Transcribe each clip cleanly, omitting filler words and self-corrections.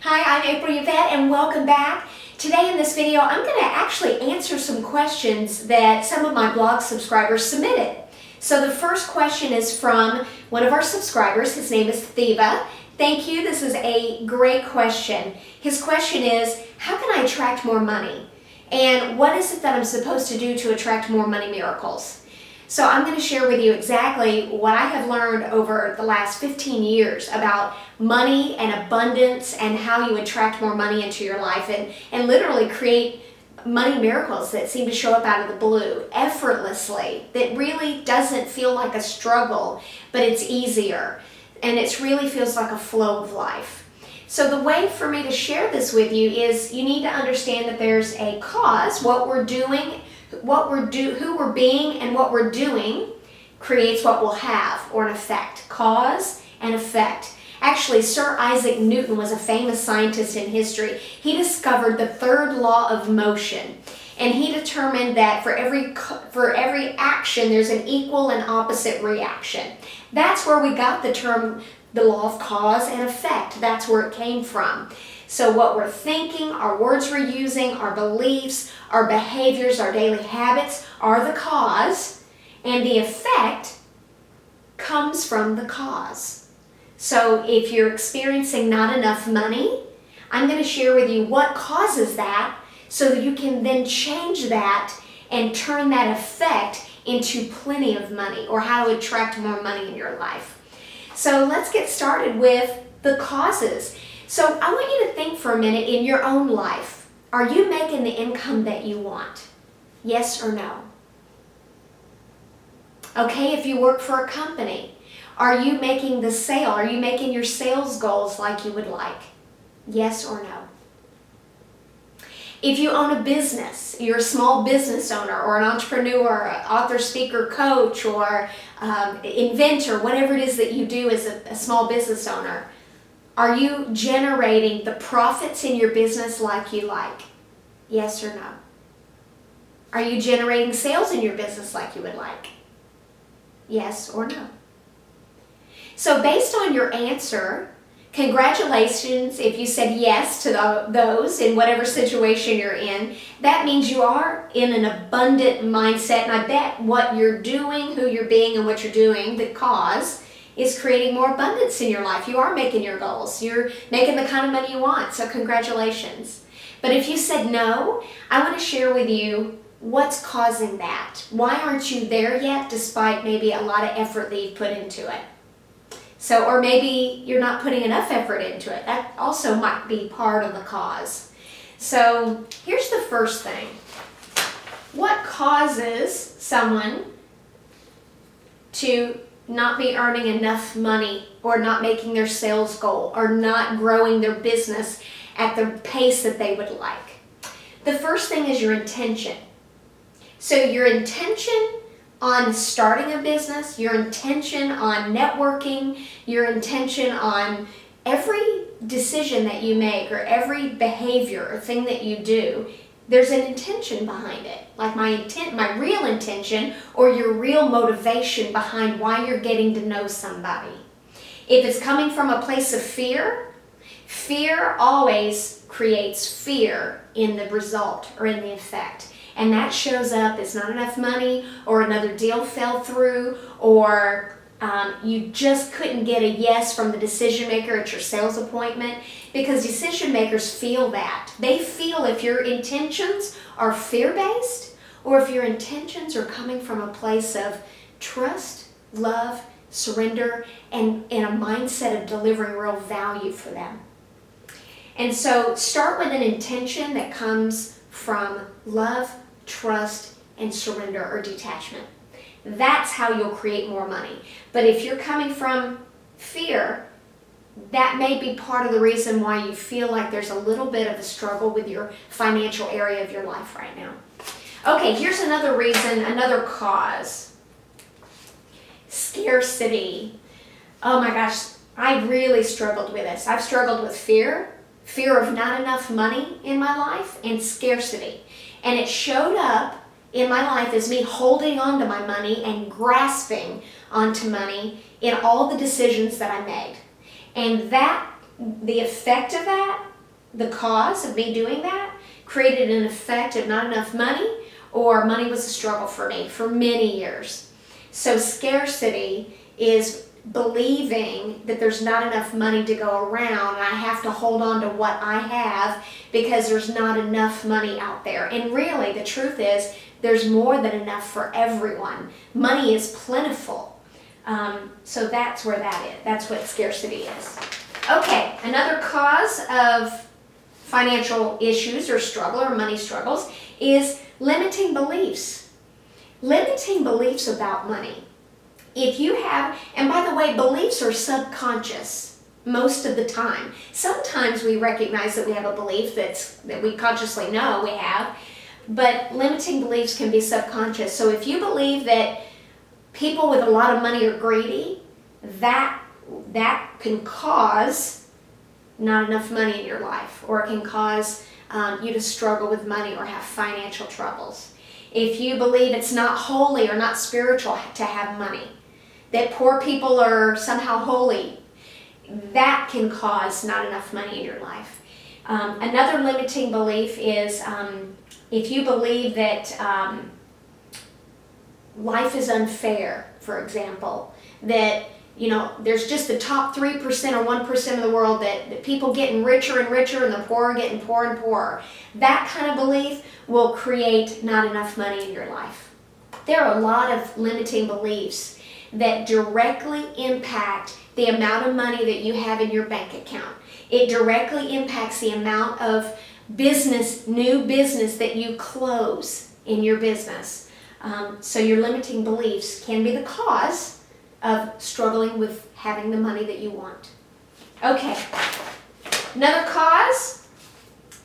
Hi, I'm April Yvette and welcome back. Today in this video, I'm going to actually answer some questions that some of my blog subscribers submitted. So the first question is from one of our subscribers. His name is Thiva. Thank you. This is a great question. His question is, how can I attract more money? And what is it that I'm supposed to do to attract more money miracles? So I'm going to share with you exactly what I have learned over the last 15 years about money and abundance and how you attract more money into your life and literally create money miracles that seem to show up out of the blue effortlessly, that really doesn't feel like a struggle, but it's easier and it really feels like a flow of life. So the way for me to share this with you is you need to understand that there's a cause. What we're doing, who we're being, and what we're doing creates what we'll have, or an effect. Cause and effect. Actually, Sir Isaac Newton was a famous scientist in history. He discovered the third law of motion, and he determined that for every action there's an equal and opposite reaction. That's where we got the term, the law of cause and effect. That's where it came from. So what we're thinking, our words we're using, our beliefs, our behaviors, our daily habits are the cause, and the effect comes from the cause. So if you're experiencing not enough money, I'm going to share with you what causes that so that you can then change that and turn that effect into plenty of money, or how to attract more money in your life. So let's get started with the causes. So I want you to think for a minute in your own life. Are you making the income that you want? Yes or no? Okay, if you work for a company, are you making the sale? Are you making your sales goals like you would like? Yes or no? If you own a business, you're a small business owner or an entrepreneur, author, speaker, coach, or inventor, whatever it is that you do as a small business owner, are you generating the profits in your business like you like? Yes or no? Are you generating sales in your business like you would like? Yes or no? So based on your answer, congratulations if you said yes to those in whatever situation you're in. That means you are in an abundant mindset, and I bet what you're doing, who you're being, and what you're doing, the cause, is creating more abundance in your life. You are making your goals. You're making the kind of money you want, so congratulations. But if you said no, I want to share with you what's causing that. Why aren't you there yet, despite maybe a lot of effort that you've put into it? So, or maybe you're not putting enough effort into it. That also might be part of the cause. So here's the first thing. What causes someone to not be earning enough money, or not making their sales goal, or not growing their business at the pace that they would like? The first thing is your intention. So your intention on starting a business, your intention on networking, your intention on every decision that you make, or every behavior or thing that you do, there's an intention behind it. Like my real intention, or your real motivation behind why you're getting to know somebody. If it's coming from a place of fear, fear always creates fear in the result or in the effect. And that shows up as not enough money, or another deal fell through, or you just couldn't get a yes from the decision maker at your sales appointment, because decision makers feel that. They feel if your intentions are fear-based, or if your intentions are coming from a place of trust, love, surrender, and a mindset of delivering real value for them. And so start with an intention that comes from love, trust, and surrender or detachment. That's how you'll create more money. But if you're coming from fear, that may be part of the reason why you feel like there's a little bit of a struggle with your financial area of your life right now. Okay, here's another reason, another cause. Scarcity. Oh my gosh, I really struggled with this. I've struggled with fear of not enough money in my life, and scarcity. And it showed up in my life as me holding on to my money and grasping onto money in all the decisions that I made. And the effect of that the cause of me doing that created an effect of not enough money, or money was a struggle for me for many years. So scarcity is believing that there's not enough money to go around and I have to hold on to what I have because there's not enough money out there. And really, the truth is, there's more than enough for everyone. Money is plentiful. So that's where that is. That's what scarcity is. Okay, another cause of financial issues or struggle or money struggles is limiting beliefs. Limiting beliefs about money. If you have, and by the way, beliefs are subconscious most of the time. Sometimes we recognize that we have a belief that we consciously know we have, but limiting beliefs can be subconscious. So if you believe that people with a lot of money are greedy, that can cause not enough money in your life, or it can cause you to struggle with money or have financial troubles. If you believe it's not holy or not spiritual to have money, that poor people are somehow holy, that can cause not enough money in your life. Another limiting belief is if you believe that life is unfair, for example, that there's just the top 3% or 1% of the world that people getting richer and richer and the poor are getting poorer and poorer. That kind of belief will create not enough money in your life. There are a lot of limiting beliefs that directly impact the amount of money that you have in your bank account. It directly impacts the amount of new business that you close in your business. So your limiting beliefs can be the cause of struggling with having the money that you want. Okay, another cause,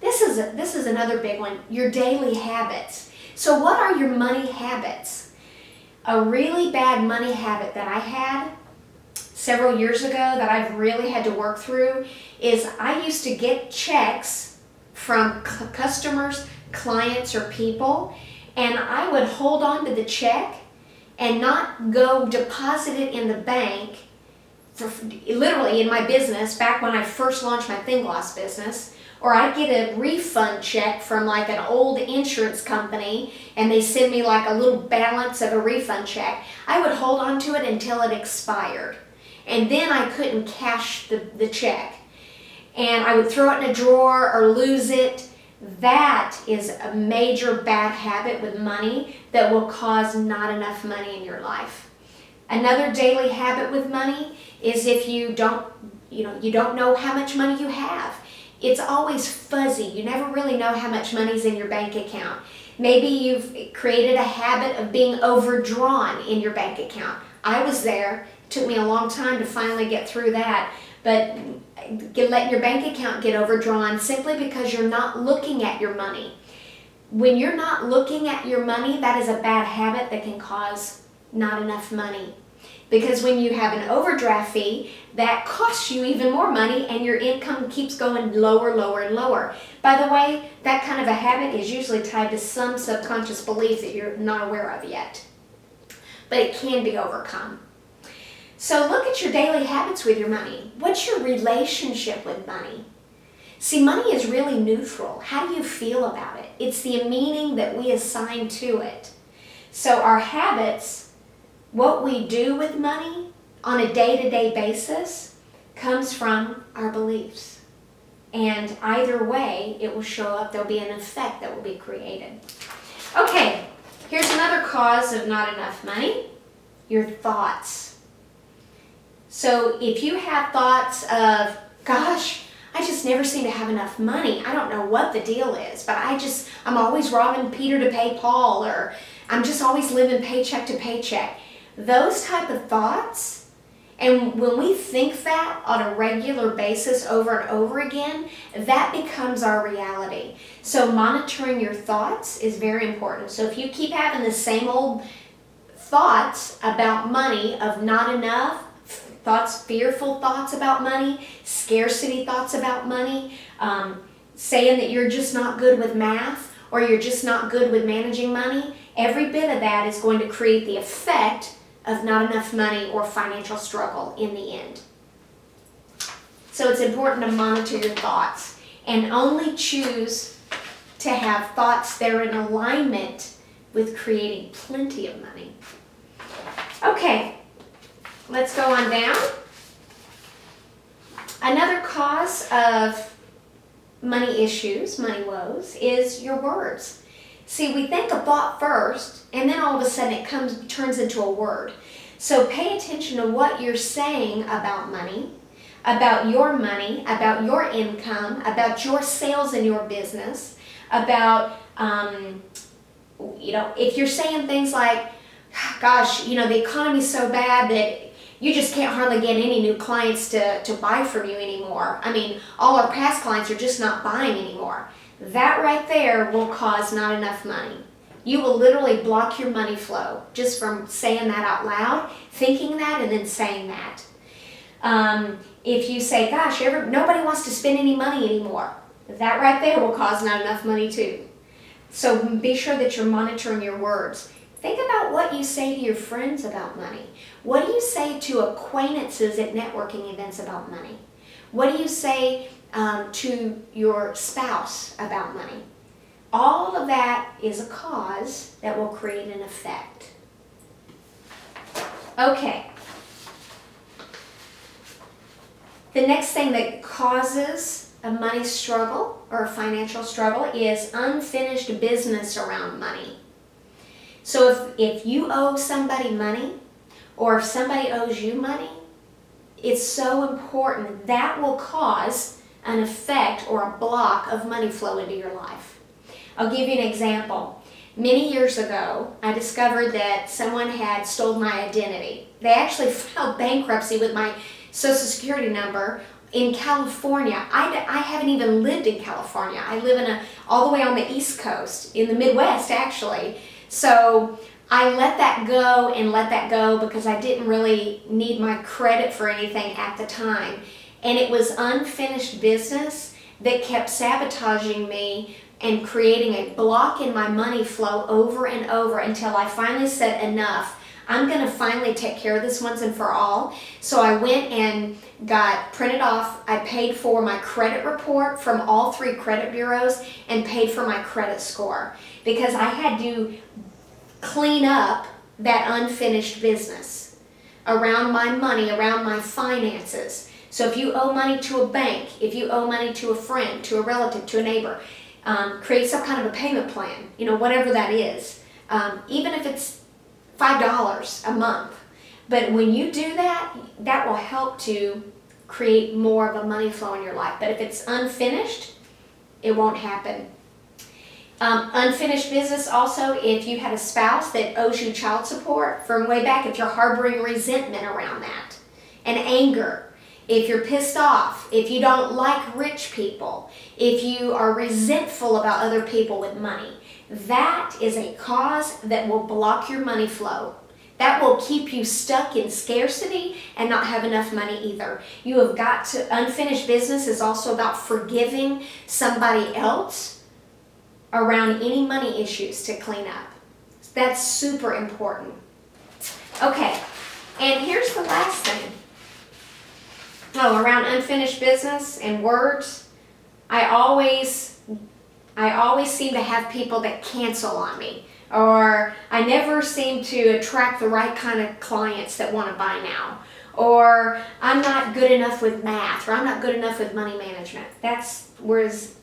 this is another big one, your daily habits. So what are your money habits? A really bad money habit that I had several years ago that I've really had to work through is I used to get checks from customers, clients, or people, and I would hold on to the check and not go deposit it in the bank. Literally in my business, back when I first launched my thin gloss business, or I'd get a refund check from like an old insurance company and they send me like a little balance of a refund check. I would hold on to it until it expired, and then I couldn't cash the check, and I would throw it in a drawer or lose it. That is a major bad habit with money that will cause not enough money in your life. Another daily habit with money is if you don't know how much money you have. It's always fuzzy. You never really know how much money's in your bank account. Maybe you've created a habit of being overdrawn in your bank account. I was there. It took me a long time to finally get through that. But letting your bank account get overdrawn simply because you're not looking at your money. When you're not looking at your money, that is a bad habit that can cause not enough money. Because when you have an overdraft fee, that costs you even more money and your income keeps going lower, lower, and lower. By the way, that kind of a habit is usually tied to some subconscious belief that you're not aware of yet. But it can be overcome. So look at your daily habits with your money. What's your relationship with money? See, money is really neutral. How do you feel about it? It's the meaning that we assign to it. So our habits, what we do with money on a day-to-day basis, comes from our beliefs. And either way, it will show up. There'll be an effect that will be created. Okay, here's another cause of not enough money, your thoughts. So if you have thoughts of, gosh, I just never seem to have enough money. I don't know what the deal is, but I'm always robbing Peter to pay Paul, or I'm just always living paycheck to paycheck. Those type of thoughts, and when we think that on a regular basis over and over again, that becomes our reality. So monitoring your thoughts is very important. So if you keep having the same old thoughts about money of not enough, thoughts, fearful thoughts about money, scarcity thoughts about money, saying that you're just not good with math or you're just not good with managing money, every bit of that is going to create the effect of not enough money or financial struggle in the end. So it's important to monitor your thoughts and only choose to have thoughts that are in alignment with creating plenty of money. Okay, let's go on down. Another cause of money issues, money woes, is your words. See, we think a thought first, and then all of a sudden it turns into a word. So pay attention to what you're saying about money, about your income, about your sales in your business, about, if you're saying things like, gosh, the economy's so bad that you just can't hardly get any new clients to buy from you anymore. I mean, all our past clients are just not buying anymore. That right there will cause not enough money. You will literally block your money flow just from saying that out loud, thinking that, and then saying that. If you say, gosh, nobody wants to spend any money anymore, that right there will cause not enough money too. So be sure that you're monitoring your words. Think about what you say to your friends about money. What do you say to acquaintances at networking events about money? What do you say to your spouse about money? All of that is a cause that will create an effect. Okay. The next thing that causes a money struggle or a financial struggle is unfinished business around money. So if you owe somebody money, or if somebody owes you money, it's so important. That will cause an effect or a block of money flow into your life. I'll give you an example. Many years ago, I discovered that someone had stolen my identity. They actually filed bankruptcy with my Social Security number in California. I haven't even lived in California. I live all the way on the East Coast, in the Midwest actually. So I let that go because I didn't really need my credit for anything at the time. And it was unfinished business that kept sabotaging me and creating a block in my money flow over and over until I finally said enough. I'm going to finally take care of this once and for all. So I went and got printed off. I paid for my credit report from all 3 credit bureaus and paid for my credit score because I had to clean up that unfinished business around my money, around my finances. So if you owe money to a bank, if you owe money to a friend, to a relative, to a neighbor, create some kind of a payment plan, whatever that is. Even if it's $5 a month. But when you do that, that will help to create more of a money flow in your life. But if it's unfinished, it won't happen. Unfinished business also, if you have a spouse that owes you child support from way back, if you're harboring resentment around that, and anger, if you're pissed off, if you don't like rich people, if you are resentful about other people with money, that is a cause that will block your money flow. That will keep you stuck in scarcity and not have enough money either. You have got to, unfinished business is also about forgiving somebody else around any money issues to clean up. That's super important. Okay, and here's the last thing. Around unfinished business and words, I always seem to have people that cancel on me, or I never seem to attract the right kind of clients that want to buy now, or I'm not good enough with math, or I'm not good enough with money management. That's where's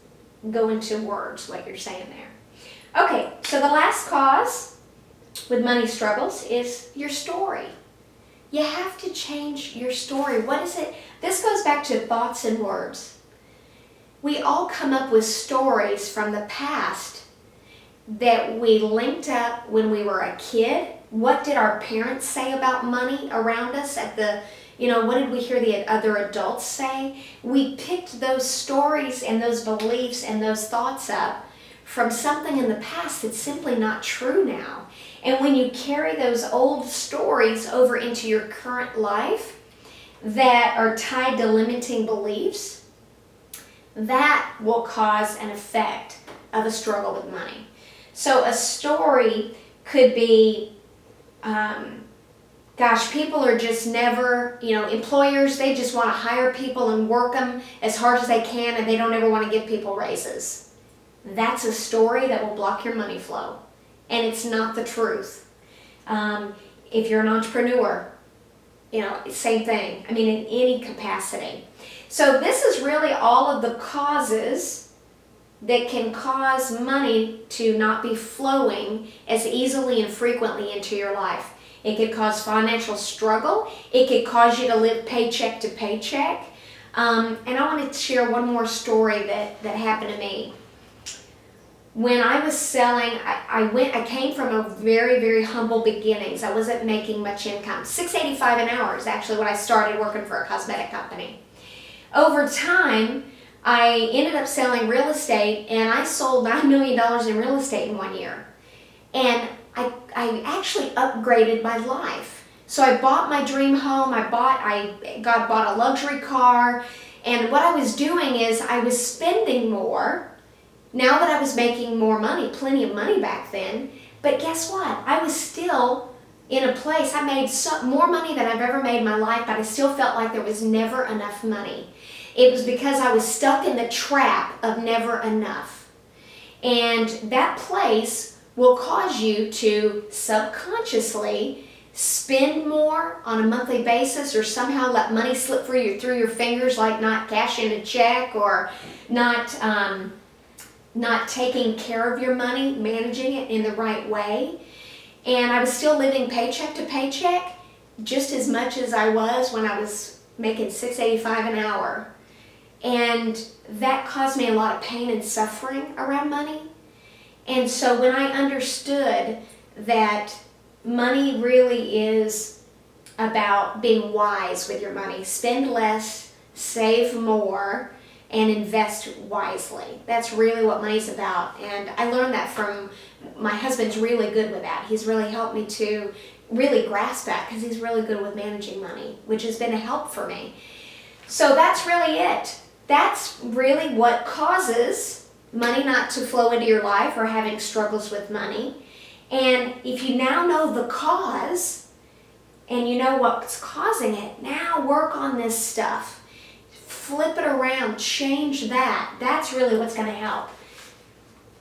go into words, what you're saying there. Okay, so the last cause with money struggles is your story. You have to change your story. What is it? This goes back to thoughts and words. We all come up with stories from the past that we linked up when we were a kid. What did our parents say about money around us at the, what did we hear the other adults say? We picked those stories and those beliefs and those thoughts up from something in the past that's simply not true now. And when you carry those old stories over into your current life that are tied to limiting beliefs, that will cause an effect of a struggle with money. So a story could be, Gosh, people are just never, employers, they just want to hire people and work them as hard as they can, and they don't ever want to give people raises. That's a story that will block your money flow, and it's not the truth. If you're an entrepreneur, same thing. I mean, in any capacity. So this is really all of the causes that can cause money to not be flowing as easily and frequently into your life. It could cause financial struggle. It could cause you to live paycheck to paycheck. And I want to share one more story that happened to me. When I was selling, I came from a very, very humble beginnings. I wasn't making much income. $6.85 an hour is actually what I started working for a cosmetic company. Over time, I ended up selling real estate, and I sold $9 million in real estate in 1 year. And I actually upgraded my life. So I bought my dream home. I bought a luxury car. And what I was doing is I was spending more now that I was making more money, plenty of money back then. But guess what? I was still in a place, I made more money than I've ever made in my life, but I still felt like there was never enough money. It was because I was stuck in the trap of never enough. And that place will cause you to subconsciously spend more on a monthly basis, or somehow let money slip through your fingers, like not cashing a check, or not taking care of your money, managing it in the right way. And I was still living paycheck to paycheck just as much as I was when I was making $6.85 an hour. And that caused me a lot of pain and suffering around money. And so when I understood that money really is about being wise with your money, spend less, save more, and invest wisely. That's really what money's about. And I learned that from my husband's really good with that. He's really helped me to really grasp that, because he's really good with managing money, which has been a help for me. So that's really it. That's really what causes money not to flow into your life, or having struggles with money. And if you now know the cause and you know what's causing it, now work on this stuff. Flip it around, change that. That's really what's going to help.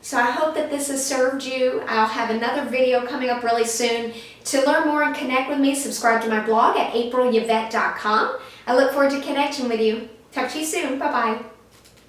So I hope that this has served you. I'll have another video coming up really soon. To learn more and connect with me, subscribe to my blog at aprilyvette.com. I look forward to connecting with you. Talk to you soon. Bye-bye.